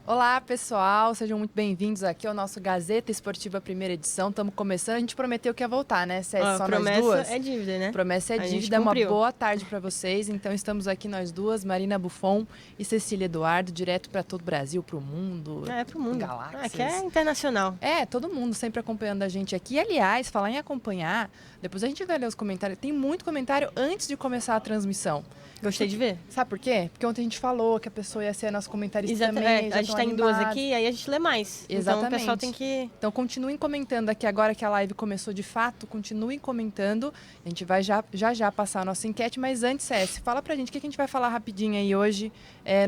Olá, pessoal, sejam muito bem-vindos aqui ao nosso Gazeta Esportiva primeira edição. Estamos começando, a gente prometeu que ia voltar, né, César? Só nós duas? Promessa é dívida, né? Promessa é dívida, uma boa tarde para vocês. Então estamos aqui nós duas, Marina Buffon e Cecília Eduardo, direto para todo o Brasil, para o mundo. Pro mundo. Galáxias. Aqui é internacional. Todo mundo sempre acompanhando a gente aqui. Aliás, falar em acompanhar, depois a gente vai ler os comentários. Tem muito comentário antes de começar a transmissão. Gostei de ver. Sabe por quê? Porque ontem a gente falou que a pessoa ia ser a nossa comentarista também. A gente tá em duas aqui, aí a gente lê mais. Exatamente. Então o pessoal tem que... Então continuem comentando aqui agora que a live começou de fato, continuem comentando. A gente vai já passar a nossa enquete, mas antes, César, fala pra gente o que a gente vai falar rapidinho aí hoje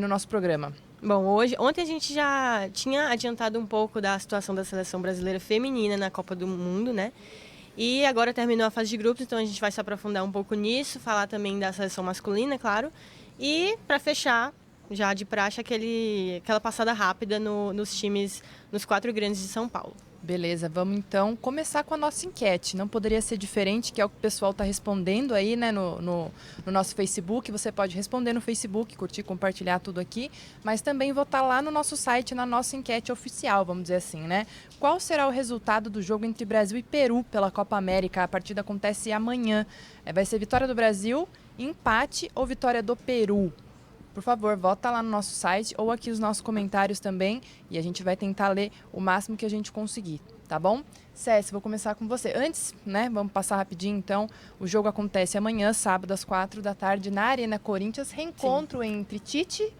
no nosso programa. Bom, ontem a gente já tinha adiantado um pouco da situação da seleção brasileira feminina na Copa do Mundo, né? E agora terminou a fase de grupos, então a gente vai se aprofundar um pouco nisso, falar também da seleção masculina, claro. E, para fechar, já de praxe, aquela passada rápida nos times, nos 4 grandes de São Paulo. Beleza, vamos então começar com a nossa enquete. Não poderia ser diferente, que é o que o pessoal está respondendo aí, né, no nosso Facebook. Você pode responder no Facebook, curtir, compartilhar tudo aqui, mas também votar lá no nosso site, na nossa enquete oficial, vamos dizer assim, né? Qual será o resultado do jogo entre Brasil e Peru pela Copa América? A partida acontece amanhã. Vai ser vitória do Brasil, empate ou vitória do Peru? Por favor, vota lá no nosso site ou aqui os nossos comentários também e a gente vai tentar ler o máximo que a gente conseguir, tá bom? César, vou começar com você. Antes, né, vamos passar rapidinho então. O jogo acontece amanhã, sábado, às 4 da tarde, na Arena Corinthians. Reencontro entre Tite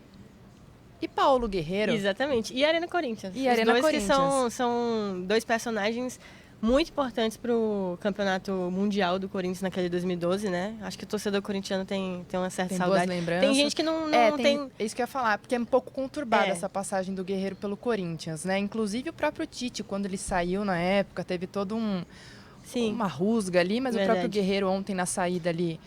e Paulo Guerreiro. Exatamente. E Arena Corinthians. E Arena Corinthians. Que são 2 personagens muito importantes para o campeonato mundial do Corinthians naquele 2012, né? Acho que o torcedor corintiano tem uma certa saudade. Boas lembranças. Tem gente que não tem... É isso que eu ia falar, porque é um pouco conturbada essa passagem do Guerreiro pelo Corinthians, né? Inclusive o próprio Tite, quando ele saiu na época, teve todo uma rusga ali, mas verdade. O próprio Guerreiro ontem na saída ali,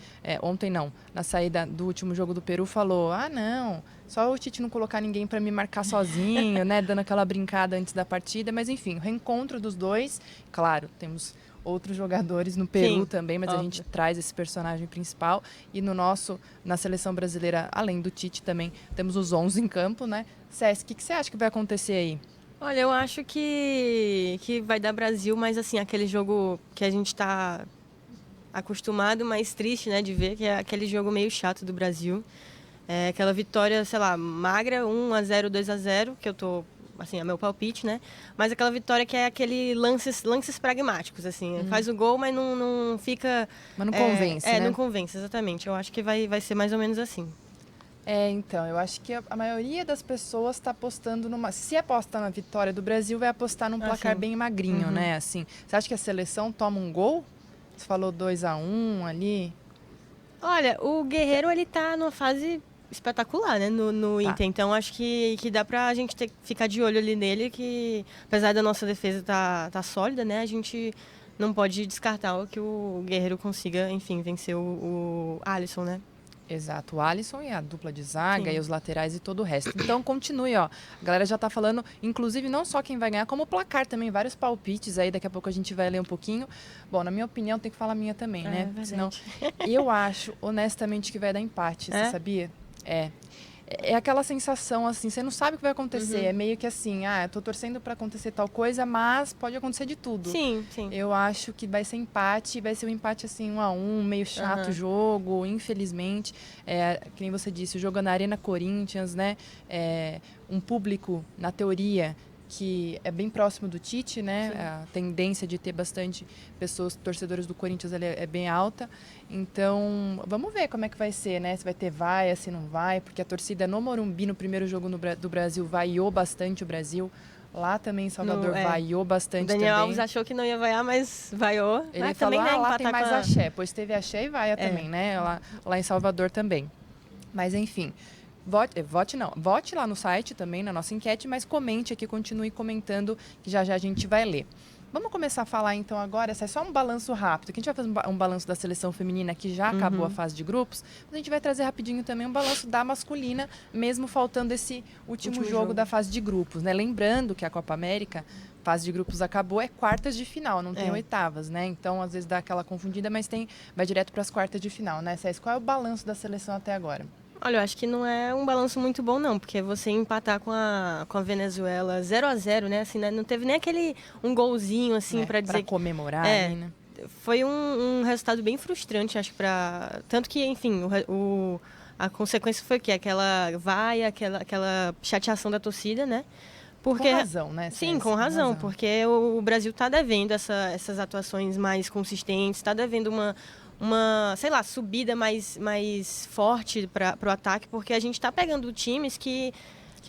na saída do último jogo do Peru, falou, não, só o Tite não colocar ninguém para me marcar sozinho, né, dando aquela brincada antes da partida, mas enfim, o reencontro dos dois, claro, temos outros jogadores no Peru também, mas óbvio. A gente traz esse personagem principal e na seleção brasileira, além do Tite também, temos os 11 em campo, né? Cés, o que você acha que vai acontecer aí? Olha, eu acho que vai dar Brasil, mas assim, aquele jogo que a gente está acostumado, mas triste, né, de ver, que é aquele jogo meio chato do Brasil. É aquela vitória, sei lá, magra, 1-0, 2-0, que eu tô, assim, é meu palpite, né? Mas aquela vitória que é aquele lances pragmáticos, assim. Faz o gol, mas não fica... Mas não convence, né? Não convence, exatamente. Eu acho que vai ser mais ou menos assim. Então, eu acho que a maioria das pessoas está apostando se aposta na vitória do Brasil, vai apostar num placar bem magrinho, né? Assim, você acha que a seleção toma um gol? Você falou 2-1 ali. Olha, o Guerreiro, ele tá numa fase espetacular, né, no Inter. Então, acho que dá pra gente ficar de olho ali nele, que apesar da nossa defesa tá sólida, né, a gente não pode descartar que o Guerreiro consiga, enfim, vencer o Alisson, né? Exato, o Alisson e a dupla de zaga e os laterais e todo o resto. Então, continue, ó. A galera já tá falando, inclusive, não só quem vai ganhar, como o placar também, vários palpites aí, daqui a pouco a gente vai ler um pouquinho. Bom, na minha opinião, tem que falar a minha também, né? Verdade. Senão, eu acho, honestamente, que vai dar empate, você sabia? É aquela sensação, assim, você não sabe o que vai acontecer. É meio que assim, eu tô torcendo para acontecer tal coisa, mas pode acontecer de tudo. Sim. Eu acho que vai ser empate, vai ser um empate, assim, 1-1, meio chato o jogo, infelizmente. Que nem você disse, o jogo é na Arena Corinthians, né? Um público, na teoria, que é bem próximo do Tite, né? Sim. A tendência de ter bastante pessoas, torcedores do Corinthians, ali é bem alta. Então, vamos ver como é que vai ser, né? Se vai ter vaia, se não vai, porque a torcida no Morumbi, no primeiro jogo do Brasil, vaiou bastante o Brasil. Lá também em Salvador vaiou bastante também. Daniel Alves achou que não ia vaiar, mas vaiou. Ele mas falou, também, lá tem mais axé. Pois teve axé e vaia também, né? Lá em Salvador também. Mas, enfim... Vote lá no site também, na nossa enquete, mas comente aqui, continue comentando, que já a gente vai ler. Vamos começar a falar então agora, é só um balanço rápido, que a gente vai fazer um balanço da seleção feminina, que já acabou a fase de grupos, mas a gente vai trazer rapidinho também um balanço da masculina, mesmo faltando esse último jogo da fase de grupos, né? Lembrando que a Copa América, fase de grupos acabou, é quartas de final, não tem oitavas, né? Então, às vezes dá aquela confundida, mas vai direto para as quartas de final, né, Cés? Qual é o balanço da seleção até agora? Olha, eu acho que não é um balanço muito bom, não, porque você empatar com a Venezuela 0-0, né? Assim, né? Não teve nem um golzinho, assim, para dizer pra comemorar ali, né? Foi um resultado bem frustrante, acho, para tanto que, enfim, a consequência foi que aquela chateação da torcida, né? Porque, com razão, né? Sim, com razão, porque o Brasil está devendo essas atuações mais consistentes, está devendo sei lá, subida mais forte para o ataque, porque a gente está pegando times que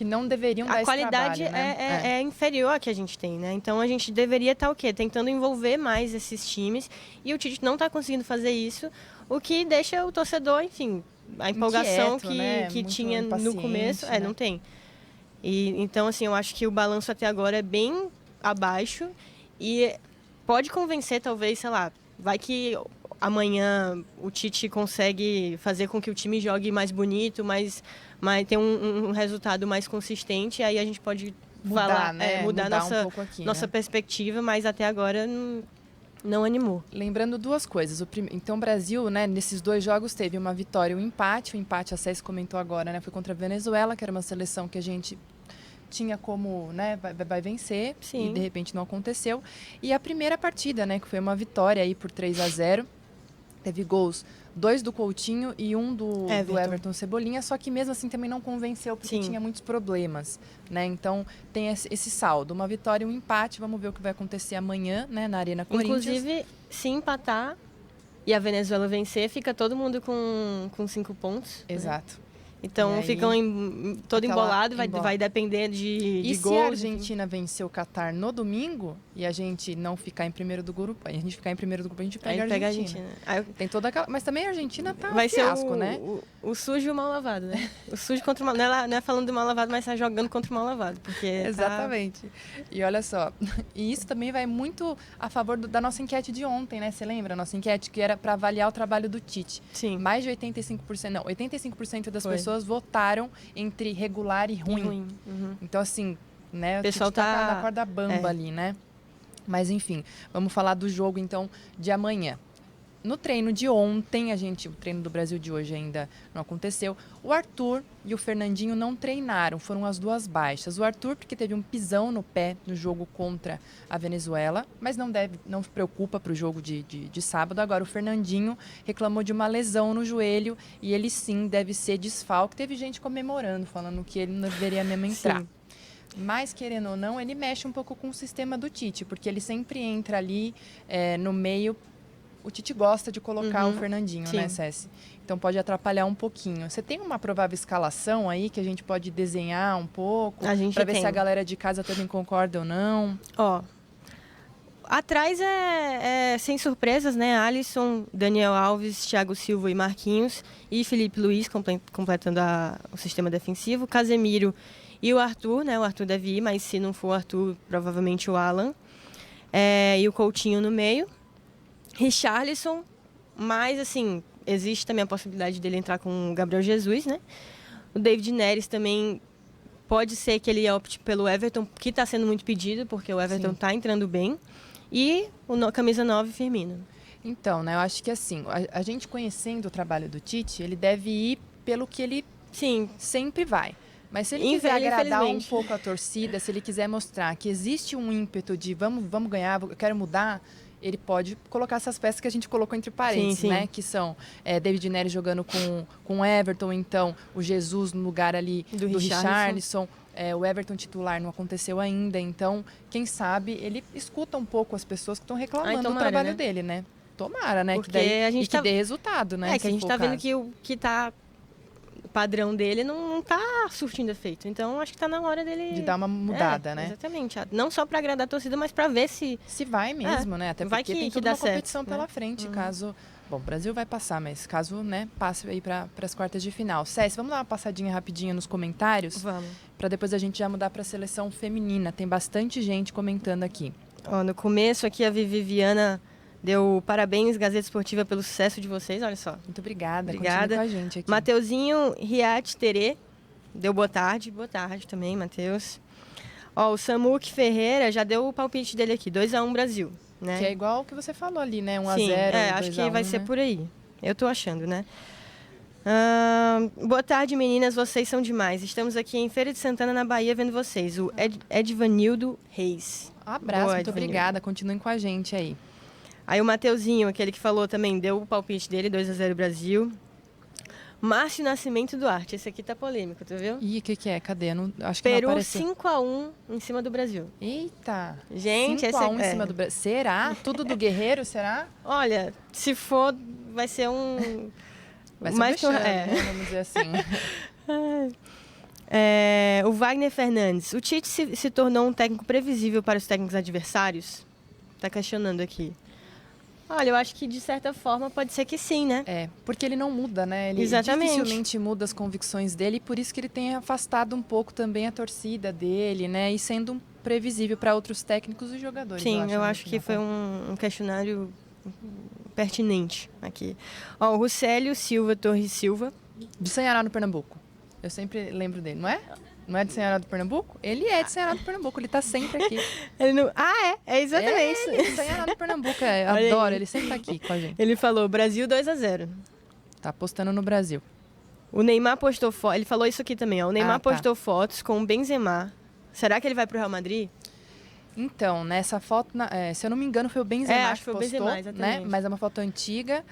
não deveriam dar esse trabalho. A qualidade é inferior à que a gente tem, né? Então a gente deveria estar o quê? Tentando envolver mais esses times, e o Tite não está conseguindo fazer isso, o que deixa o torcedor, enfim, a empolgação inquieto, que tinha no começo, né? Não tem. Então, assim, eu acho que o balanço até agora é bem abaixo e pode convencer, talvez, sei lá, vai que amanhã o Tite consegue fazer com que o time jogue mais bonito, tem um resultado mais consistente, aí a gente pode mudar nossa perspectiva, mas até agora não animou. Lembrando duas coisas. Então, o Brasil, né, nesses 2 jogos teve uma vitória e um empate. O empate, a César comentou agora, né, foi contra a Venezuela, que era uma seleção que a gente tinha como, né, vai vencer. Sim. E de repente não aconteceu. E a primeira partida, né, que foi uma vitória aí por 3-0. Teve gols, 2 do Coutinho e 1 do Everton Cebolinha, só que mesmo assim também não convenceu, porque tinha muitos problemas, né? Então tem esse saldo, uma vitória e um empate. Vamos ver o que vai acontecer amanhã, né, na Arena Corinthians. Inclusive, se empatar e a Venezuela vencer, fica todo mundo com 5 pontos. Exato. Né? Então ficam todo embolado, vai depender de e gols. E se a Argentina vencer o Catar no domingo e a gente não ficar em primeiro do grupo, a gente ficar em primeiro do grupo, a gente pega a Argentina. Tem toda aquela... Mas também a Argentina tá vai um fiasco, ser né? O sujo e o mal lavado, né? O sujo contra o mal... Não é falando do mal lavado, mas tá jogando contra o mal lavado. Porque exatamente. E olha só, e isso também vai muito a favor da nossa enquete de ontem, né? Você lembra? A nossa enquete que era para avaliar o trabalho do Tite. Sim. Mais de 85% das pessoas votaram entre regular e ruim. Uhum. Então, assim, né? O pessoal tá na corda bamba ali, né? Mas, enfim, vamos falar do jogo, então, de amanhã. No treino de ontem, o treino do Brasil de hoje ainda não aconteceu. O Arthur e o Fernandinho não treinaram, foram as 2 baixas. O Arthur, porque teve um pisão no pé no jogo contra a Venezuela, mas não se preocupa para o jogo de sábado. Agora, o Fernandinho reclamou de uma lesão no joelho e ele sim deve ser desfalque. Teve gente comemorando, falando que ele não deveria mesmo entrar. Sim. Mas, querendo ou não, ele mexe um pouco com o sistema do Tite, porque ele sempre entra ali no meio. O Tite gosta de colocar o Fernandinho, né, Cessi? Então pode atrapalhar um pouquinho. Você tem uma provável escalação aí que a gente pode desenhar um pouco? Para ver se a galera de casa também concorda ou não? Atrás sem surpresas, né? Alisson, Daniel Alves, Thiago Silva e Marquinhos. E Felipe Luiz completando o sistema defensivo. Casemiro e o Arthur, né? O Arthur deve ir, mas se não for o Arthur, provavelmente o Alan. E o Coutinho no meio. Richarlison, mas assim, existe também a possibilidade dele entrar com o Gabriel Jesus, né? O David Neres também pode ser que ele opte pelo Everton, que está sendo muito pedido, porque o Everton está entrando bem. E o camisa 9, Firmino. Então, né, eu acho que assim, a gente conhecendo o trabalho do Tite, ele deve ir pelo que ele sempre vai. Mas se ele quiser agradar um pouco a torcida, se ele quiser mostrar que existe um ímpeto de vamos ganhar, eu quero mudar, ele pode colocar essas peças que a gente colocou entre parênteses, né? Que são David Neres jogando com o Everton, então o Jesus no lugar ali do Richarlison. O Everton titular não aconteceu ainda, então, quem sabe, ele escuta um pouco as pessoas que estão reclamando do trabalho dele, né? Tomara, né? Porque que dê resultado, né? Que a gente tá vendo que o que tá padrão dele não tá surtindo efeito. Então, acho que tá na hora dele... De dar uma mudada, né? Exatamente. Não só para agradar a torcida, mas para ver se vai mesmo, né? Até porque tem toda uma competição pela frente, caso... Bom, o Brasil vai passar, mas caso, né, passe aí para as quartas de final. César, vamos dar uma passadinha rapidinha nos comentários? Vamos. Para depois a gente já mudar para a seleção feminina. Tem bastante gente comentando aqui. No começo aqui a Vivi Viana deu parabéns, Gazeta Esportiva, pelo sucesso de vocês, olha só. Muito obrigada. Continue com a gente aqui. Mateuzinho Riat Terê deu boa tarde. Boa tarde também, Matheus. O Samuque Ferreira já deu o palpite dele aqui, 2-1 Brasil. Né? Que é igual o que você falou ali, né? 1-0, Sim, acho que vai ser por aí. Eu tô achando, né? Boa tarde, meninas. Vocês são demais. Estamos aqui em Feira de Santana, na Bahia, vendo vocês. O Edvanildo Reis. Abraço, muito obrigada. Continuem com a gente aí. Aí o Mateuzinho, aquele que falou também, deu o palpite dele, 2-0 Brasil. Márcio Nascimento Duarte. Esse aqui tá polêmico, tu viu? Ih, o que é? Cadê? Acho que Peru não apareceu. 5-1 em cima do Brasil. Eita! Gente, 5-1 em cima do Brasil. Será? Tudo do Guerreiro, será? Olha, se for, vai ser um... Vai ser mais né? Vamos dizer assim. O Wagner Fernandes. O Tite se tornou um técnico previsível para os técnicos adversários? Tá questionando aqui. Olha, eu acho que de certa forma pode ser que sim, né? Porque ele não muda, né? Ele dificilmente muda as convicções dele e por isso que ele tem afastado um pouco também a torcida dele, né? E sendo um previsível para outros técnicos e jogadores. Sim, eu acho que foi um questionário pertinente aqui. Ó, o Rucélio Silva Torres Silva. De Sanhará, no Pernambuco. Eu sempre lembro dele, não é? Não é de Sanhará do Pernambuco? Ele é de Sanhará do Pernambuco, ele tá sempre aqui. Ele não... É exatamente. Ele é de Sanhará do Pernambuco, adoro, ele sempre tá aqui com a gente. Ele falou Brasil 2-0. Tá apostando no Brasil. O Neymar postou fotos, ele falou isso aqui também, ó. O Neymar postou fotos com o Benzema. Será que ele vai pro Real Madrid? Então, nessa foto, se eu não me engano, foi o Benzema acho que foi o postou, Benzema, exatamente. né? Mas é uma foto antiga.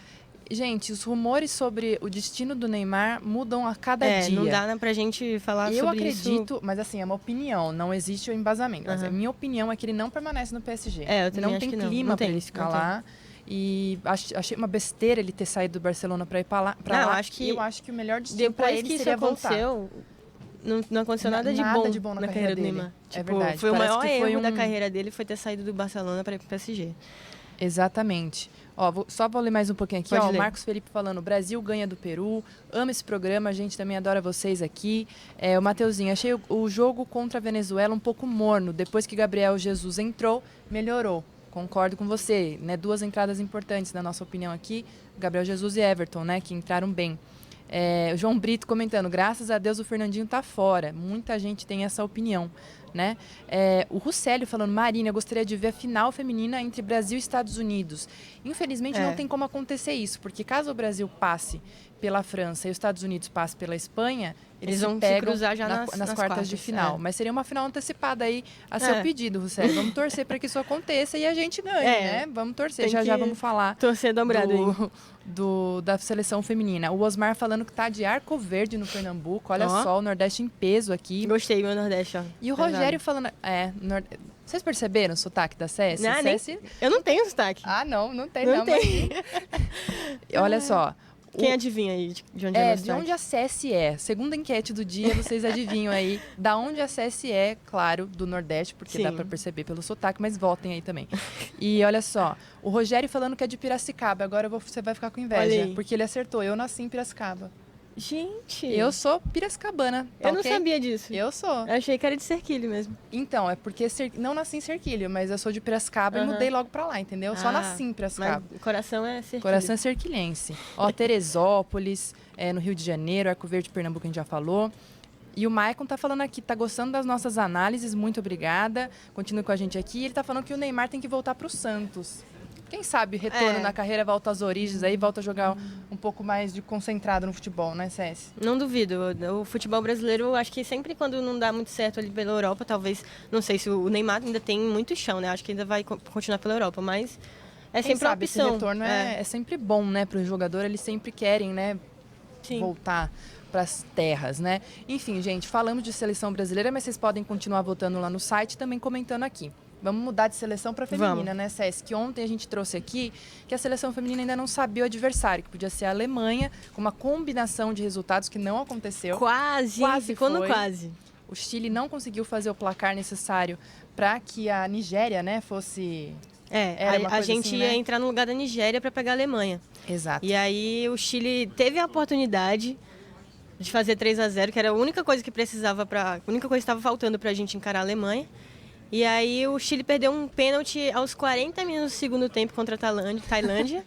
Gente, os rumores sobre o destino do Neymar mudam a cada dia. Não dá pra gente falar sobre isso. Eu acredito, mas assim, é uma opinião, não existe o embasamento. Mas a minha opinião é que ele não permanece no PSG. Eu também não acho tem que clima para ele ficar lá. E achei uma besteira ele ter saído do Barcelona para ir para lá. Eu acho que o melhor destino para ele seria voltar. Não aconteceu nada de bom na carreira do Neymar. É verdade. Foi o maior erro da carreira dele, foi ter saído do Barcelona para ir pro PSG. Exatamente. Ó, só vou ler mais um pouquinho aqui. O Marcos Felipe falando, Brasil ganha do Peru, ama esse programa, a gente também adora vocês aqui. O Mateuzinho, achei o jogo contra a Venezuela um pouco morno, depois que Gabriel Jesus entrou, melhorou. Concordo com você, né? 2 entradas importantes na nossa opinião aqui, Gabriel Jesus e Everton, né? Que entraram bem. O João Brito comentando, graças a Deus o Fernandinho tá fora. Muita gente tem essa opinião, né? O Rucélio falando, Marina, eu gostaria de ver a final feminina entre Brasil e Estados Unidos. Infelizmente não tem como acontecer isso, porque caso o Brasil passe pela França e os Estados Unidos passe pela Espanha, eles vão se cruzar já nas quartas de final. Mas seria uma final antecipada aí a seu pedido, Rucélio. Vamos torcer para que isso aconteça e a gente ganhe, né? Vamos torcer. Já vamos falar torcer dobrado da seleção feminina. O Osmar falando que tá de Arco Verde no Pernambuco. Olha só, o Nordeste em peso aqui. Gostei, meu Nordeste, ó. E o Rogério falando... Vocês perceberam o sotaque da CS? Eu não tenho sotaque. Não tem. Olha só. Quem adivinha aí de onde é o de onde a CS é. Segunda enquete do dia, vocês adivinham aí da onde a CS é, claro, do Nordeste, porque dá para perceber pelo sotaque, mas votem aí também. E olha só, o Rogério falando que é de Piracicaba, agora você vai ficar com inveja, porque ele acertou, eu nasci em Piracicaba. Gente! Eu sou piracicabana. Tá, eu não sabia disso. Eu sou. Eu achei que era de Serquilho mesmo. Então, é porque não nasci em Serquilho, mas eu sou de Piracicaba e mudei logo pra lá, entendeu? Só nasci em Piracicaba. Mas o coração é serquilho. Coração é serquilhense. Ó, Teresópolis, no Rio de Janeiro, Arco Verde, Pernambuco, a gente já falou. E o Maicon tá falando aqui, tá gostando das nossas análises, muito obrigada. Continue com a gente aqui. Ele tá falando que o Neymar tem que voltar pro Santos. Quem sabe retorno na carreira, volta às origens aí, volta a jogar um pouco mais concentrado no futebol, né, CS? Não duvido. O futebol brasileiro, acho que sempre quando não dá muito certo ali pela Europa, talvez, não sei se o Neymar ainda tem muito chão, né? Acho que ainda vai continuar pela Europa, mas sempre uma opção. Esse retorno é sempre bom, né, para o jogador, eles sempre querem, né, voltar para as terras, né? Enfim, gente, falamos de seleção brasileira, mas vocês podem continuar votando lá no site, também comentando aqui. Vamos mudar de seleção para feminina, né, Cés? Que ontem a gente trouxe aqui que a seleção feminina ainda não sabia o adversário, que podia ser a Alemanha, com uma combinação de resultados que não aconteceu. Quase ficou no quase. O Chile não conseguiu fazer o placar necessário para que a Nigéria, né, fosse... a gente assim, ia entrar no lugar da Nigéria para pegar a Alemanha. Exato. E aí o Chile teve a oportunidade de fazer 3-0, que era a única coisa que precisava a única coisa que estava faltando para a gente encarar a Alemanha. E aí o Chile perdeu um pênalti aos 40 minutos do segundo tempo contra a Tailândia.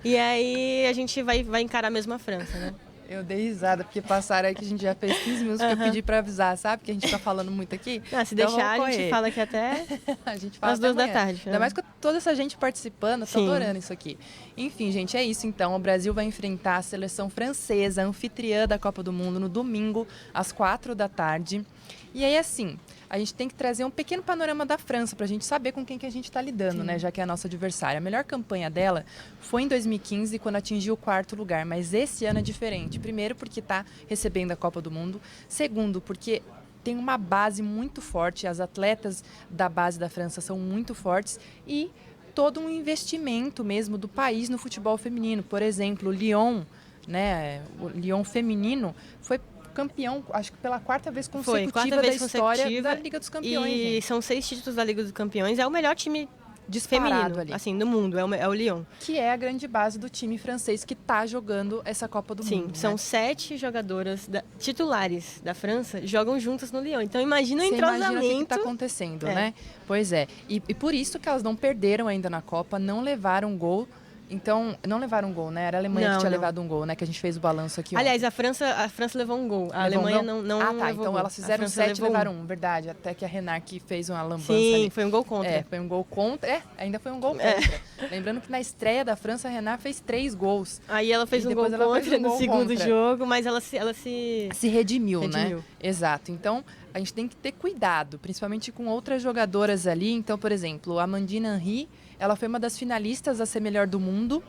E aí a gente vai encarar mesmo a França, né? Eu dei risada, porque passaram aí que a gente já fez 15 minutos que eu pedi pra avisar, sabe? Que a gente tá falando muito aqui. Não, se Então deixar, vamos a gente correr. fala aqui até A gente fala às até 2 da amanhã. tarde. Ainda mais com toda essa gente participando, eu tô Sim. adorando isso aqui. Enfim, gente, é isso então. O Brasil vai enfrentar a seleção francesa, anfitriã da Copa do Mundo, no domingo, às 4 da tarde. E aí, assim, a gente tem que trazer um pequeno panorama da França para a gente saber com quem que a gente está lidando, né? Já que é a nossa adversária. A melhor campanha dela foi em 2015, quando atingiu o 4º lugar. Mas esse ano é diferente. Primeiro, porque está recebendo a Copa do Mundo. Segundo, porque tem uma base muito forte. As atletas da base da França são muito fortes. E todo um investimento mesmo do país no futebol feminino. Por exemplo, o Lyon, né? O Lyon feminino foi campeão, acho que pela 4ª vez consecutiva da história da Liga dos Campeões. E gente. são 6 títulos da Liga dos Campeões. É o melhor time Disparado feminino, ali. assim, do mundo. É o Lyon. Que é a grande base do time francês que está jogando essa Copa do Sim, Mundo. são né? 7 jogadoras titulares da França jogam juntas no Lyon. Então imagina o Você entrosamento. imagina o que está acontecendo, né? Pois é. E por isso que elas não perderam ainda na Copa, não levaram gol. Então, não levaram um gol, né? Era a Alemanha que tinha levado um gol, né? Que a gente fez o balanço aqui ontem. Aliás, a França levou um gol. A Alemanha não Ah, tá. levou Então gol. elas fizeram 7 e levaram um. Verdade. Até que a Renard fez uma lambança ali. Sim, foi um gol contra. É, foi um gol contra. Ainda foi um gol contra. Lembrando que na estreia da França, a Renard fez 3 gols. Aí ela fez um gol contra no segundo jogo, mas ela se redimiu, né? Exato. Então, a gente tem que ter cuidado, principalmente com outras jogadoras ali. Então, por exemplo, a Amandine Henry, ela foi uma das finalistas a ser melhor do mundo.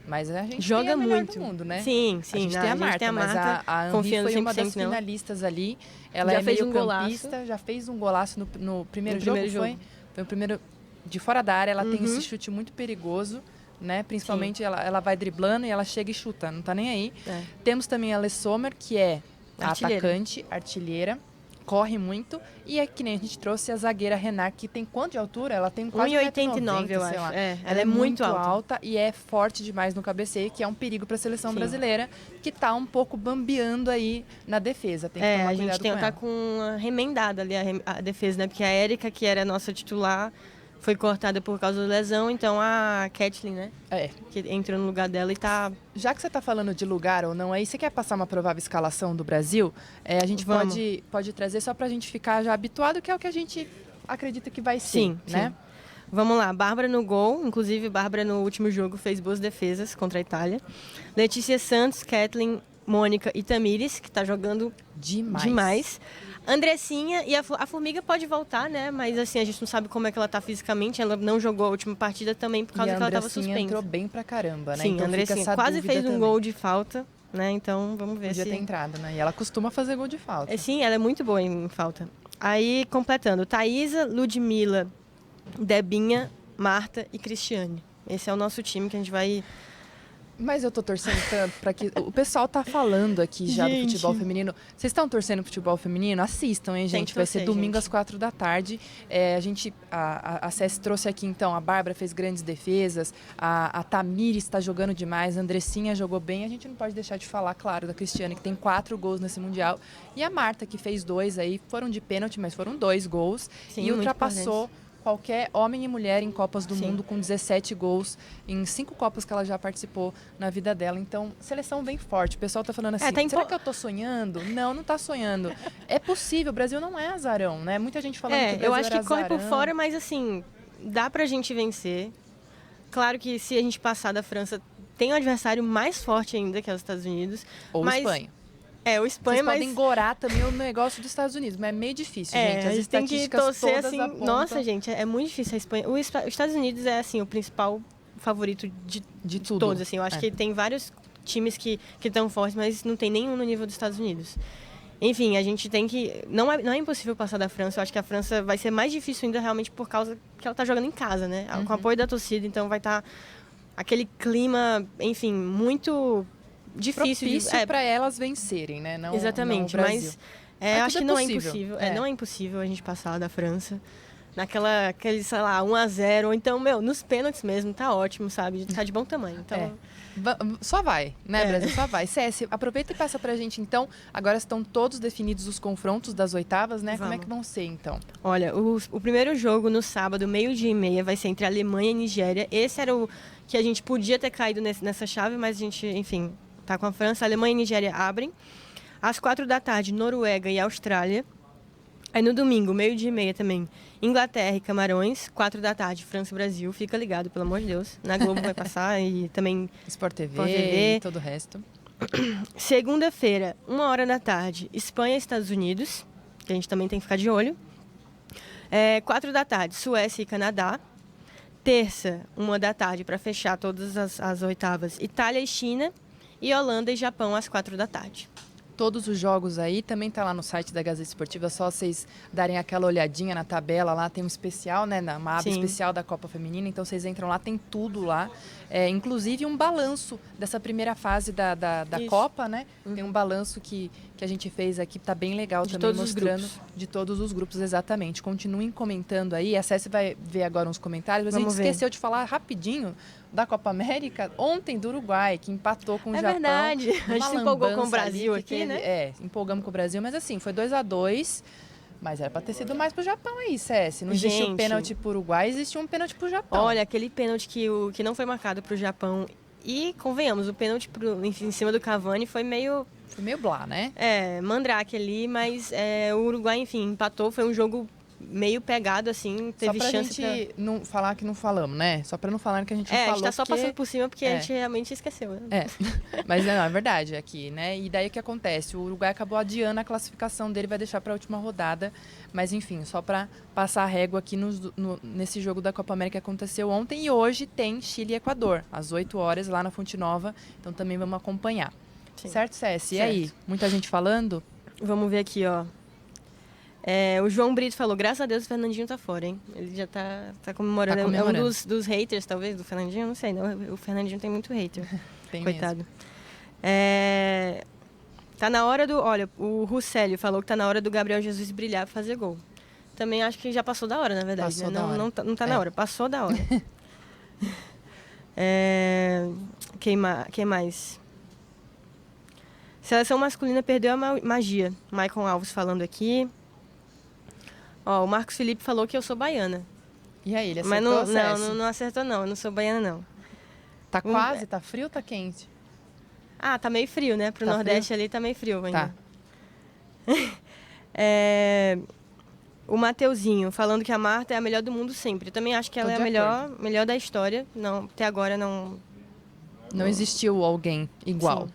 Mas a gente joga tem a melhor muito do mundo, né? Sim. A gente tem a Marta, mas a Henry foi uma das finalistas ali. Ela já é fez meio-campista, já fez um golaço no primeiro jogo. Foi o primeiro de fora da área. Ela tem esse chute muito perigoso, né? Principalmente ela vai driblando e ela chega e chuta, não tá nem aí. Temos também a Le Sommer, que é a atacante, artilheira. Corre muito. E é que nem a gente trouxe a zagueira Renard, que tem quanto de altura? Ela tem quase 1,89, eu acho. Ela é muito alta e é forte demais no cabeceio, que é um perigo para a seleção brasileira, que está um pouco bambeando aí na defesa. Tem que tomar a cuidado gente tem que estar com uma remendada ali a defesa, né? Porque a Érica, que era a nossa titular, foi cortada por causa da lesão, então a Kathleen, né? Que entrou no lugar dela e tá... Já que você tá falando de lugar ou não, aí você quer passar uma provável escalação do Brasil? A gente pode trazer só pra gente ficar já habituado, que é o que a gente acredita que vai ser, né? Sim. Vamos lá, Bárbara no gol, inclusive Bárbara no último jogo fez boas defesas contra a Itália. Letícia Santos, Kathleen, Mônica e Tamires, que tá jogando demais. Andressinha e a Formiga pode voltar, né? Mas assim, a gente não sabe como é que ela tá fisicamente. Ela não jogou a última partida também por causa que ela tava suspensa. Entrou bem pra caramba, né? Sim, então a Andressinha quase fez um gol de falta, né? Então vamos ver Podia ter entrado, né? E ela costuma fazer gol de falta. Sim, ela é muito boa em falta. Aí, completando, Thaísa, Ludmila, Debinha, Marta e Cristiane. Esse é o nosso time que a gente vai... Mas eu tô torcendo tanto para que... O pessoal tá falando aqui já do futebol feminino. Vocês estão torcendo pro futebol feminino? Assistam, hein, gente? Vai ser domingo às 4 da tarde. A Cess trouxe aqui, então, a Bárbara fez grandes defesas, a Tamires está jogando demais, a Andressinha jogou bem. A gente não pode deixar de falar, claro, da Cristiane, que tem 4 gols nesse Mundial. E a Marta, que fez 2 aí, foram de pênalti, mas foram 2 gols. Sim, e ultrapassou qualquer homem e mulher em Copas do Mundo, com 17 gols em 5 Copas que ela já participou na vida dela. Então, seleção bem forte. O pessoal tá falando assim, será que eu tô sonhando? Não tá sonhando. É possível, o Brasil não é azarão, né? Muita gente falando que o Brasil eu acho que corre azarão. por fora, mas assim, dá pra gente vencer. Claro que se a gente passar da França, tem um adversário mais forte ainda, que é os Estados Unidos. Ou Espanha. O Espanha, Vocês podem gorar também o negócio dos Estados Unidos, mas é meio difícil, gente. As tem que torcer assim. apontam... Nossa, gente, é muito difícil a Espanha. Os Estados Unidos é assim o principal favorito de todos. Assim, eu acho que tem vários times que estão fortes, mas não tem nenhum no nível dos Estados Unidos. Enfim, a gente tem que... Não é impossível passar da França. Eu acho que a França vai ser mais difícil ainda realmente por causa que ela está jogando em casa, né? Com o apoio da torcida, então vai estar aquele clima, enfim, muito... difícil para elas vencerem, né? Não, exatamente, não o Brasil. Mas acho que não é impossível. Não é impossível a gente passar da França aquele, sei lá, 1-0, ou então, nos pênaltis mesmo, tá ótimo, sabe? Tá de bom tamanho. Então... Só vai, né, Brasil? Só vai. Cécia, aproveita e passa pra gente, então. Agora estão todos definidos os confrontos das oitavas, né? Como é que vão ser, então? Olha, o primeiro jogo no sábado, 12:30, vai ser entre Alemanha e Nigéria. Esse era o que a gente podia ter caído nessa chave, mas a gente, enfim... tá com a França. Alemanha e Nigéria abrem. Às 4 da tarde, Noruega e Austrália. Aí no domingo, 12h30 também, Inglaterra e Camarões. 4 da tarde, França e Brasil. Fica ligado, pelo amor de Deus. Na Globo vai passar e também Sport TV, Sport TV. e todo o resto. Segunda-feira, 1h da tarde, Espanha e Estados Unidos, que a gente também tem que ficar de olho. 4 da tarde, Suécia e Canadá. Terça, 1h da tarde, para fechar todas as oitavas, Itália e China. E Holanda e Japão às 4 da tarde. Todos os jogos aí, também tá lá no site da Gazeta Esportiva, só vocês darem aquela olhadinha na tabela lá, tem um especial, né, uma aba Sim. especial da Copa Feminina, então vocês entram lá, tem tudo lá, inclusive um balanço dessa primeira fase da Copa, né, tem um balanço que a gente fez aqui, tá bem legal De também, todos os mostrando grupos. de todos os grupos, exatamente. Continuem comentando aí, a Cécia vai ver agora uns comentários, mas Vamos a gente ver. esqueceu de falar rapidinho da Copa América, ontem do Uruguai, que empatou com o Japão. Verdade, a gente Uma se empolgou com o lambança Brasil ali que aqui, teve- né? empolgamos com o Brasil, mas assim, foi 2-2, mas era pra ter sido mais pro Japão aí, Cési. Não existe um Gente. pênalti pro Uruguai, existe um pênalti pro Japão. Olha, aquele pênalti que não foi marcado para o Japão. E, convenhamos, o pênalti em cima do Cavani foi meio Foi meio blá, né? mandrake ali, mas o Uruguai, enfim, empatou. Foi um jogo meio pegado, assim, teve só pra chance gente não falar que não falamos, né? Só pra não falar que a gente não a falou. gente tá só porque- passando por cima porque a gente realmente esqueceu, né? Mas não, é verdade aqui, né? E daí o que acontece? O Uruguai acabou adiando a classificação dele, vai deixar para a última rodada. Mas enfim, só para passar a régua aqui nesse jogo da Copa América que aconteceu ontem. E hoje tem Chile e Equador, às 8 horas lá na Fonte Nova. Então também vamos acompanhar. Sim. Certo, Cési? E Certo. aí? Muita gente falando? Vamos ver aqui, ó. O João Brito falou, graças a Deus o Fernandinho tá fora, hein? Ele já tá comemorando. Tá comemorando. É um dos haters, talvez, do Fernandinho, não sei, não. O Fernandinho tem muito hater. Tem Coitado. mesmo. Tá na hora do... Olha, o Russelli falou que tá na hora do Gabriel Jesus brilhar pra fazer gol. Também acho que já passou da hora, na verdade. Passou né? da hora. Não tá na hora, passou da hora. Quem mais? Seleção masculina perdeu a magia. Maicon Alves falando aqui. Ó, o Marcos Felipe falou que eu sou baiana. E aí, ele Mas acertou, Cési? não acertou, não. Eu não sou baiana, não. Tá quase? Tá frio ou tá quente? Ah, tá meio frio, né? Pro Tá Nordeste ali tá meio frio ainda. Tá. O Mateuzinho falando que a Marta é a melhor do mundo sempre. Eu também acho que ela Tô é a de melhor da história. Não, até agora não... Não existiu alguém igual.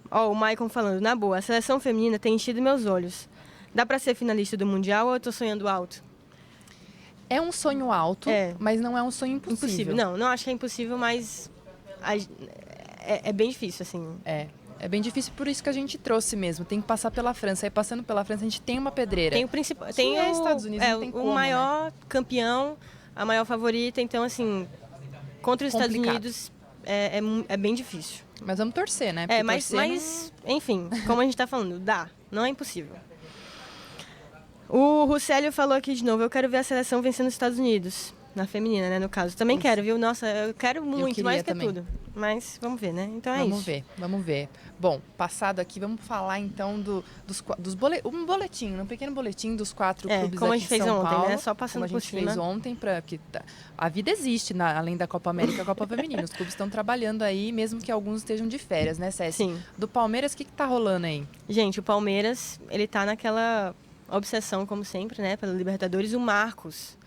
Ó, o Maicon falando, na boa, a seleção feminina tem enchido meus olhos. Dá pra ser finalista do Mundial ou eu tô sonhando alto? É um sonho alto, mas não é um sonho impossível. Não acho que é impossível, mas é bem difícil, assim. É bem difícil, por isso que a gente trouxe mesmo. Tem que passar pela França. Aí passando pela França, a gente tem uma pedreira. Tem o principal, Isso tem é o Estados Unidos, não tem o como, maior campeão, a maior favorita. Então, assim, contra os Estados Complicado. Unidos é bem difícil. Mas vamos torcer, né? Porque Mas, torcer enfim, como a gente tá falando, não é impossível. O Russelli falou aqui de novo, eu quero ver a seleção vencendo os Estados Unidos. Na feminina, né, no caso. Também quero, viu? Nossa, eu quero muito, queria mais que também. tudo. Mas vamos ver, né? Então é Vamos isso. ver, vamos ver. Bom, passado aqui, vamos falar então um boletim, um pequeno boletim dos 4 clubes como a aqui gente fez de São ontem, Paulo. né? Só passando como a por gente cima. fez ontem, porque a vida existe, além da Copa América, a Copa Feminina. Os clubes estão trabalhando aí, mesmo que alguns estejam de férias, né, Cési? Sim. Do Palmeiras, o que tá rolando aí? Gente, o Palmeiras, ele tá naquela obsessão, como sempre, né? Pela Libertadores. O Marcos,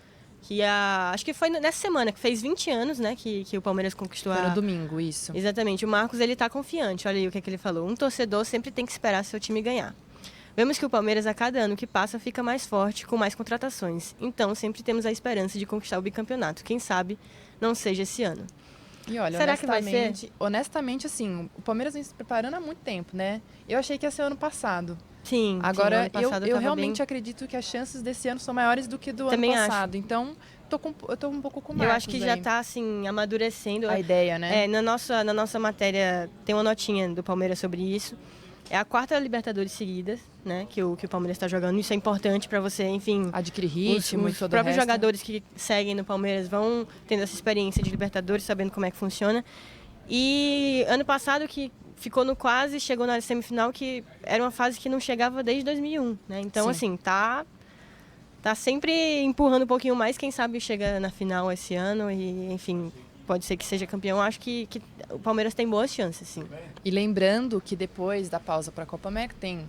que acho que foi nessa semana, que fez 20 anos, né? Que o Palmeiras conquistou Foi no domingo, isso. Exatamente. O Marcos, ele tá confiante. Olha aí o que ele falou. Um torcedor sempre tem que esperar seu time ganhar. Vemos que o Palmeiras, a cada ano que passa, fica mais forte, com mais contratações. Então, sempre temos a esperança de conquistar o bicampeonato. Quem sabe não seja esse ano. E olha, Será que vai ser? Honestamente, assim, o Palmeiras vem se preparando há muito tempo, né? Eu achei que ia ser ano passado. Sim, Agora, ano passado eu tava realmente bem... acredito que as chances desse ano são maiores do que do Também ano passado. Então, eu tô um pouco com o Marcos Eu acho que já aí. tá, assim, amadurecendo. A ideia, né? Na nossa matéria tem uma notinha do Palmeiras sobre isso. É a 4ª Libertadores seguida, né? Que o Palmeiras está jogando. Isso é importante para você, enfim... Adquirir ritmo os e todo o próprios resto. jogadores que seguem no Palmeiras vão tendo essa experiência de Libertadores, sabendo como é que funciona. E ano passado que ficou no quase, chegou na semifinal, que era uma fase que não chegava desde 2001, né? Então, Sim. assim, tá sempre empurrando um pouquinho mais. Quem sabe chega na final esse ano e, enfim, pode ser que seja campeão. Acho que o Palmeiras tem boas chances, sim. E lembrando que depois da pausa para a Copa América tem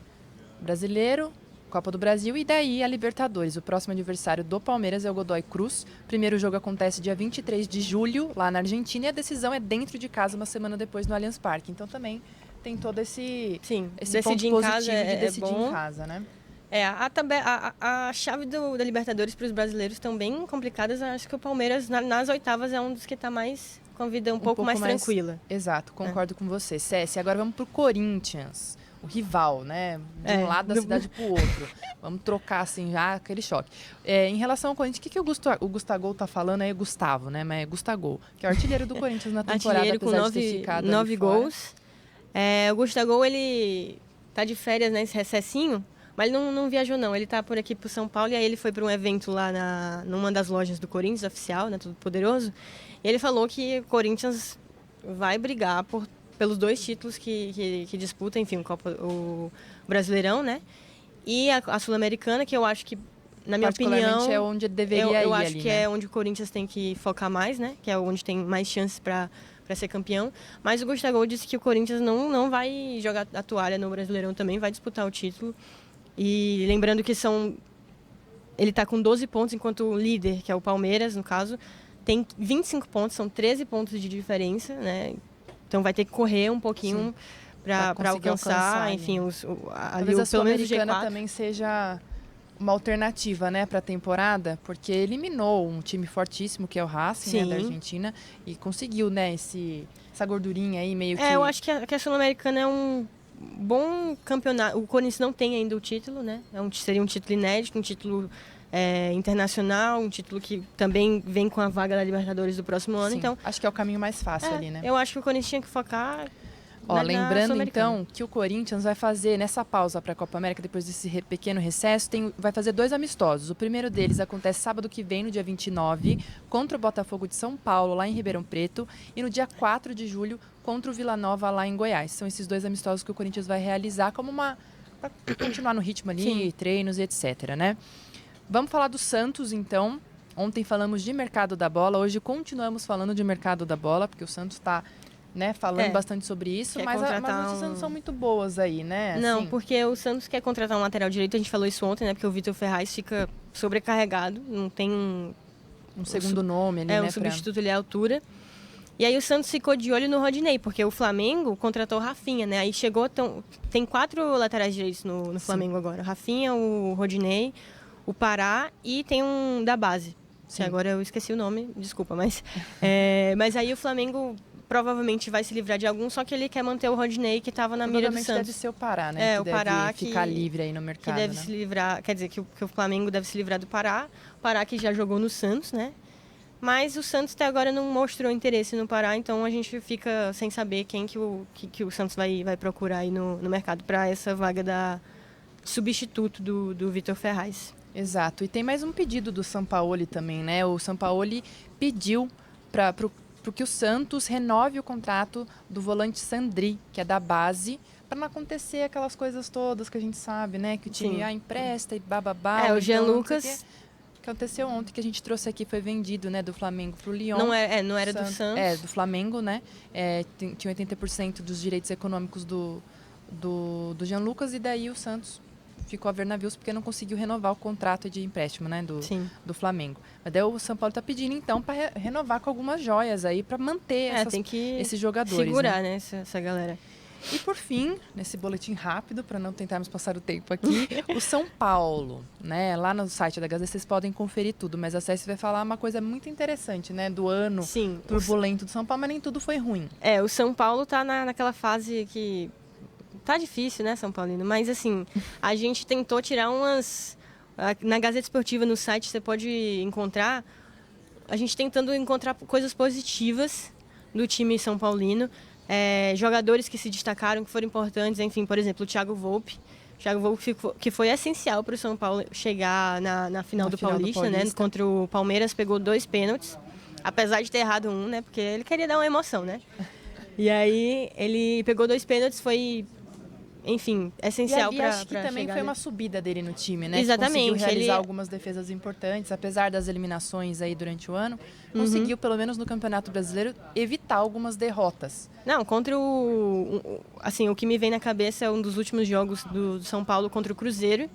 Brasileiro, Copa do Brasil e daí a Libertadores. O próximo adversário do Palmeiras é o Godoy Cruz. O primeiro jogo acontece dia 23 de julho, lá na Argentina, e a decisão é dentro de casa, uma semana depois, no Allianz Parque. Então também tem todo esse decidir ponto em casa positivo de decidir bom. em casa, né? A chave da Libertadores para os brasileiros estão bem complicadas. Acho que o Palmeiras, nas oitavas, é um dos que está mais com a vida um pouco mais tranquila. Exato, concordo com você. Cécia, agora vamos pro Corinthians, o rival, né? De um lado da cidade pro outro. Vamos trocar, assim, já aquele choque. Em relação ao Corinthians, o que o Gustavo tá falando aí? Gustavo, né? Mas é Gustavo, que é o artilheiro do Corinthians na temporada, artilheiro com apesar de ter ficado 9 gols. O Gustavo, ele tá de férias, né? Esse recessinho. Mas ele não viajou, não. Ele tá por aqui pro São Paulo e aí ele foi para um evento lá numa das lojas do Corinthians, oficial, né? Todo poderoso. E ele falou que o Corinthians vai brigar pelos 2 títulos que disputa, enfim, o Brasileirão, né? E a Sul-Americana, que eu acho que, na minha opinião... é onde deveria ir. Eu acho ali, que né? é onde o Corinthians tem que focar mais, né? Que é onde tem mais chances para ser campeão. Mas o Gustavo disse que o Corinthians não vai jogar a toalha no Brasileirão também, vai disputar o título. E lembrando que ele está com 12 pontos, enquanto o líder, que é o Palmeiras, no caso, tem 25 pontos, são 13 pontos de diferença, né? Então vai ter que correr um pouquinho para alcançar, enfim, talvez a Sul-Americana também seja uma alternativa, né, para a temporada, porque eliminou um time fortíssimo, que é o Racing, né, da Argentina, e conseguiu, né, essa gordurinha aí meio que... eu acho que a Sul-Americana é um bom campeonato. O Corinthians não tem ainda o título, né? Seria um título inédito, um título internacional, um título que também vem com a vaga da Libertadores do próximo ano. Sim, então acho que é o caminho mais fácil ali, né? Eu acho que o Corinthians tinha que focar lembrando então que o Corinthians vai fazer nessa pausa para a Copa América, depois desse pequeno recesso, vai fazer 2 amistosos. O primeiro deles acontece sábado que vem, no dia 29, contra o Botafogo de São Paulo, lá em Ribeirão Preto, e no dia 4 de julho contra o Vila Nova, lá em Goiás. São esses 2 amistosos que o Corinthians vai realizar como para continuar no ritmo ali, treinos e etc, né? Vamos falar do Santos, então. Ontem falamos de mercado da bola, hoje continuamos falando de mercado da bola, porque o Santos está, né, falando bastante sobre isso, mas as notícias não são muito boas aí, né? Não, assim, porque o Santos quer contratar um lateral direito, a gente falou isso ontem, né? Porque o Vitor Ferraz fica sobrecarregado, não tem um segundo nome ali, né? Um substituto ali à altura. E aí o Santos ficou de olho no Rodinei, porque o Flamengo contratou o Rafinha, né? Aí tem 4 laterais direitos no Flamengo agora. O Rafinha, o Rodinei, o Pará e tem um da base. Agora eu esqueci o nome, desculpa, mas aí o Flamengo provavelmente vai se livrar de algum, só que ele quer manter o Rodinei, que estava na mira do Santos. Deve ser o Pará, né? O Pará que ficar livre aí no mercado, que deve se livrar, quer dizer, que o Flamengo deve se livrar do Pará. O Pará que já jogou no Santos, né? Mas o Santos até agora não mostrou interesse no Pará, então a gente fica sem saber quem que o Santos vai procurar aí no mercado para essa vaga da substituto do Vitor Ferraz. Exato. E tem mais um pedido do Sampaoli também, né? O Sampaoli pediu para que o Santos renove o contrato do volante Sandri, que é da base, para não acontecer aquelas coisas todas que a gente sabe, né? Que o time empresta e bababá. O Jean Lucas... que aconteceu ontem, que a gente trouxe aqui, foi vendido, né, do Flamengo para o Lyon. Não era do Santos. Do Flamengo, né? Tinha 80% dos direitos econômicos do Jean Lucas, e daí o Santos ficou a ver navios porque não conseguiu renovar o contrato de empréstimo, né, do Flamengo. Mas daí o São Paulo está pedindo, então, para renovar com algumas joias aí, para manter esses jogadores. Segurar, né, essa galera. E por fim, nesse boletim rápido, para não tentarmos passar o tempo aqui, o São Paulo, né? Lá no site da Gazeta vocês podem conferir tudo, mas a Cécia vai falar uma coisa muito interessante, né? Do ano turbulento do São Paulo, mas nem tudo foi ruim. O São Paulo tá naquela fase que tá difícil, né, São Paulino? Mas assim, a gente tentou tirar umas... Na Gazeta Esportiva, no site, você pode encontrar... A gente tentando encontrar coisas positivas do time São Paulino. Jogadores que se destacaram, que foram importantes, enfim, por exemplo, o Thiago Volpe. O Thiago Volpe que foi essencial para o São Paulo chegar na final do Paulista, né? Contra o Palmeiras, pegou 2 pênaltis, apesar de ter errado um, né? Porque ele queria dar uma emoção, né? E aí ele pegou 2 pênaltis, foi enfim, essencial E para acho que também foi uma subida dele no time, né? Exatamente. Conseguiu realizar algumas defesas importantes, apesar das eliminações aí durante o ano. Conseguiu, pelo menos no Campeonato Brasileiro, evitar algumas derrotas. Não, contra assim, o que me vem na cabeça é um dos últimos jogos do São Paulo contra o Cruzeiro,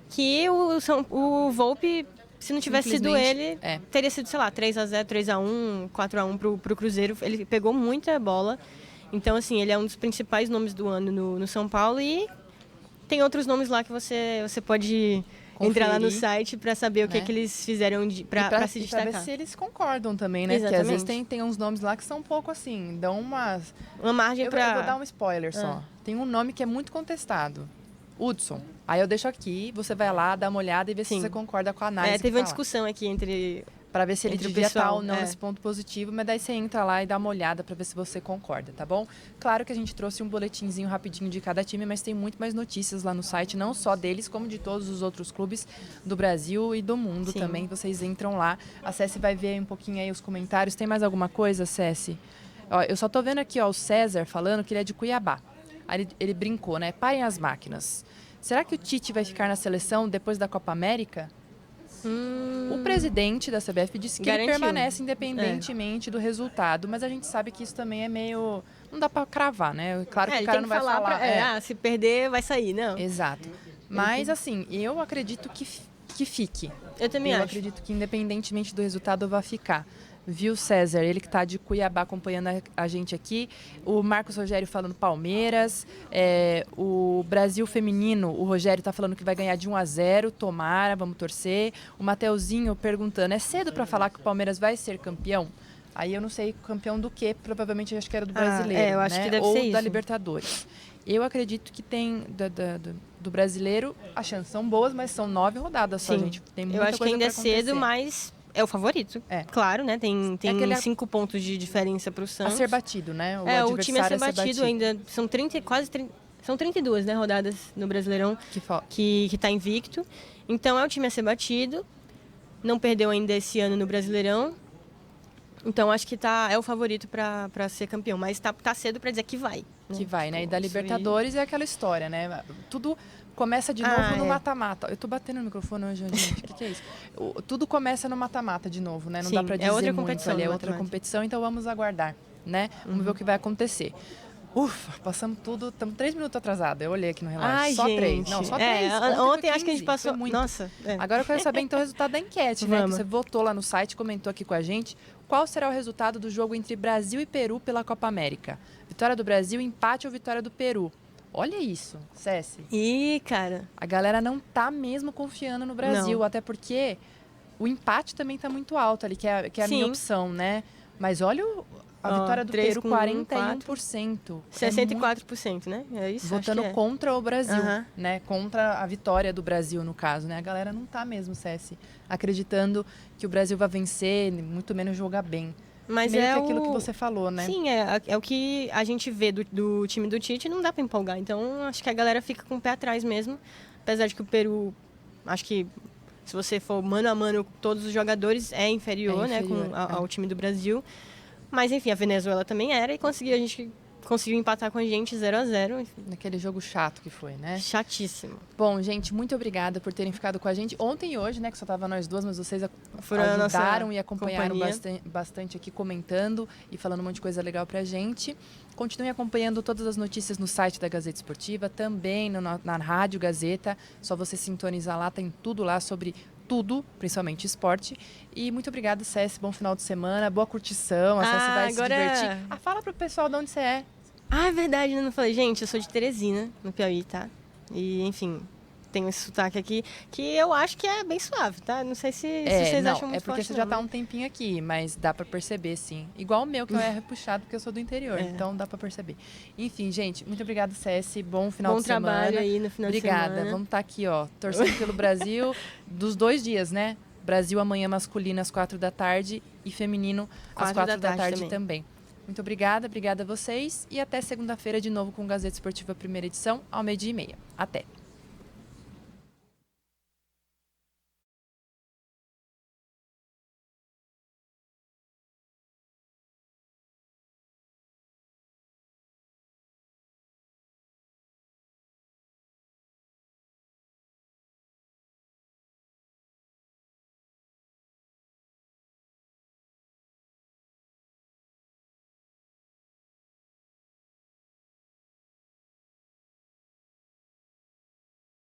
que o Volpi, se não tivesse sido ele, teria sido, sei lá, 3-0, 3-1, 4-1 pro Cruzeiro. Ele pegou muita bola. Então, assim, ele é um dos principais nomes do ano no São Paulo e tem outros nomes lá que você pode entrar lá no site para saber o que eles fizeram para se destacar. Para ver se eles concordam também, né? Exatamente. Porque às vezes tem uns nomes lá que são um pouco assim, dão uma margem para... Eu vou dar um spoiler só. Tem um nome que é muito contestado. Hudson. Aí eu deixo aqui, você vai lá, dá uma olhada e vê se você concorda com a análise. Teve uma discussão aqui para ver se ele devia estar ou não nesse ponto positivo, mas daí você entra lá e dá uma olhada para ver se você concorda, tá bom? Claro que a gente trouxe um boletinzinho rapidinho de cada time, mas tem muito mais notícias lá no site, não só deles, como de todos os outros clubes do Brasil e do mundo também. Vocês entram lá, a Ceci vai ver um pouquinho aí os comentários. Tem mais alguma coisa, Ceci? Ó, eu só tô vendo aqui, ó, o César falando que ele é de Cuiabá. Aí ele brincou, né? Parem as máquinas. Será que o Tite vai ficar na seleção depois da Copa América? O presidente da CBF disse que ele permanece independentemente do resultado, mas a gente sabe que isso também é meio... Não dá para cravar, né? Claro que o cara não vai falar... se perder, vai sair, não. Exato. Mas, assim, eu acredito que fique. Eu também acho. Eu acredito que, independentemente do resultado, vai ficar. Viu, César? Ele que está de Cuiabá acompanhando a gente aqui. O Marcos Rogério falando Palmeiras. O Brasil feminino, o Rogério está falando que vai ganhar de 1-0. Tomara, vamos torcer. O Mateuzinho perguntando, é cedo para falar que o Palmeiras vai ser campeão? Aí eu não sei campeão do quê. Provavelmente acho que era do brasileiro, eu acho que deve ou ser da isso. Libertadores. Eu acredito que tem do brasileiro, as chances são boas, mas são 9 rodadas só, gente. Tem muita eu acho que ainda é cedo, acontecer. mas... É o favorito. Claro, né? Tem 5 pontos de diferença para o Santos. A ser batido, né? O time a ser batido ainda. São 30, são 32, né, rodadas no Brasileirão que está invicto. Então é o time a ser batido. Não perdeu ainda esse ano no Brasileirão. Então acho que é o favorito para ser campeão. Mas tá cedo para dizer que vai. Né? Que vai, né? E da Libertadores é aquela história, né? Tudo começa de novo no mata-mata. Eu tô batendo no microfone hoje, gente. O que é isso? Tudo começa no mata-mata de novo, né? Não dá pra dizer outra muito competição, ali. É outra competição, então vamos aguardar, né? Vamos ver o que vai acontecer. Ufa, passamos tudo. Estamos 3 minutos atrasados. Eu olhei aqui no relógio. Só 3. Não, só 3. Ontem acho que a gente passou muito. Nossa. Agora eu quero saber então o resultado da enquete, né? Que você votou lá no site, comentou aqui com a gente. Qual será o resultado do jogo entre Brasil e Peru pela Copa América? Vitória do Brasil, empate ou vitória do Peru? Olha isso, Ceci. Cara. A galera não tá mesmo confiando no Brasil, até porque o empate também tá muito alto ali, que é a minha opção, né? Mas olha a vitória do Peru, 41%. 64%, né? É isso. Votando contra o Brasil, né? Contra a vitória do Brasil, no caso, né? A galera não tá mesmo, Ceci, acreditando que o Brasil vai vencer, muito menos jogar bem. Mas meio que aquilo que você falou, né? Sim, é o que a gente vê do time do Tite, não dá para empolgar. Então, acho que a galera fica com o pé atrás mesmo. Apesar de que o Peru, acho que se você for mano a mano com todos os jogadores, é inferior, né, ao time do Brasil. Mas, enfim, a Venezuela também era e a gente conseguiu empatar com a gente 0-0. Naquele jogo chato que foi, né? Chatíssimo. Bom, gente, muito obrigada por terem ficado com a gente. Ontem e hoje, né, que só tava nós duas, mas vocês ajudaram e acompanharam bastante aqui, comentando e falando um monte de coisa legal pra gente. Continuem acompanhando todas as notícias no site da Gazeta Esportiva, também na Rádio Gazeta. Só você sintonizar lá, tem tudo lá sobre tudo, principalmente esporte. E muito obrigada, Ceci. Bom final de semana, boa curtição. A Ceci vai se divertir. Fala pro pessoal de onde você é. É verdade, eu não falei. Gente, eu sou de Teresina, no Piauí, tá? E, enfim, tenho esse sotaque aqui, que eu acho que é bem suave, tá? Não sei se vocês acham muito forte. É porque você já tá um tempinho aqui, mas dá pra perceber, sim. Igual o meu, que eu é repuxado, porque eu sou do interior, então dá pra perceber. Enfim, gente, muito obrigada, Ceci. Bom final de semana. Bom trabalho aí no final de semana. Obrigada. Vamos estar aqui, ó, torcendo pelo Brasil dos 2 dias, né? Brasil amanhã masculino às 4 da tarde e feminino às 4 da tarde também. Muito obrigada a vocês e até segunda-feira de novo com Gazeta Esportiva primeira edição ao 12:30. Até!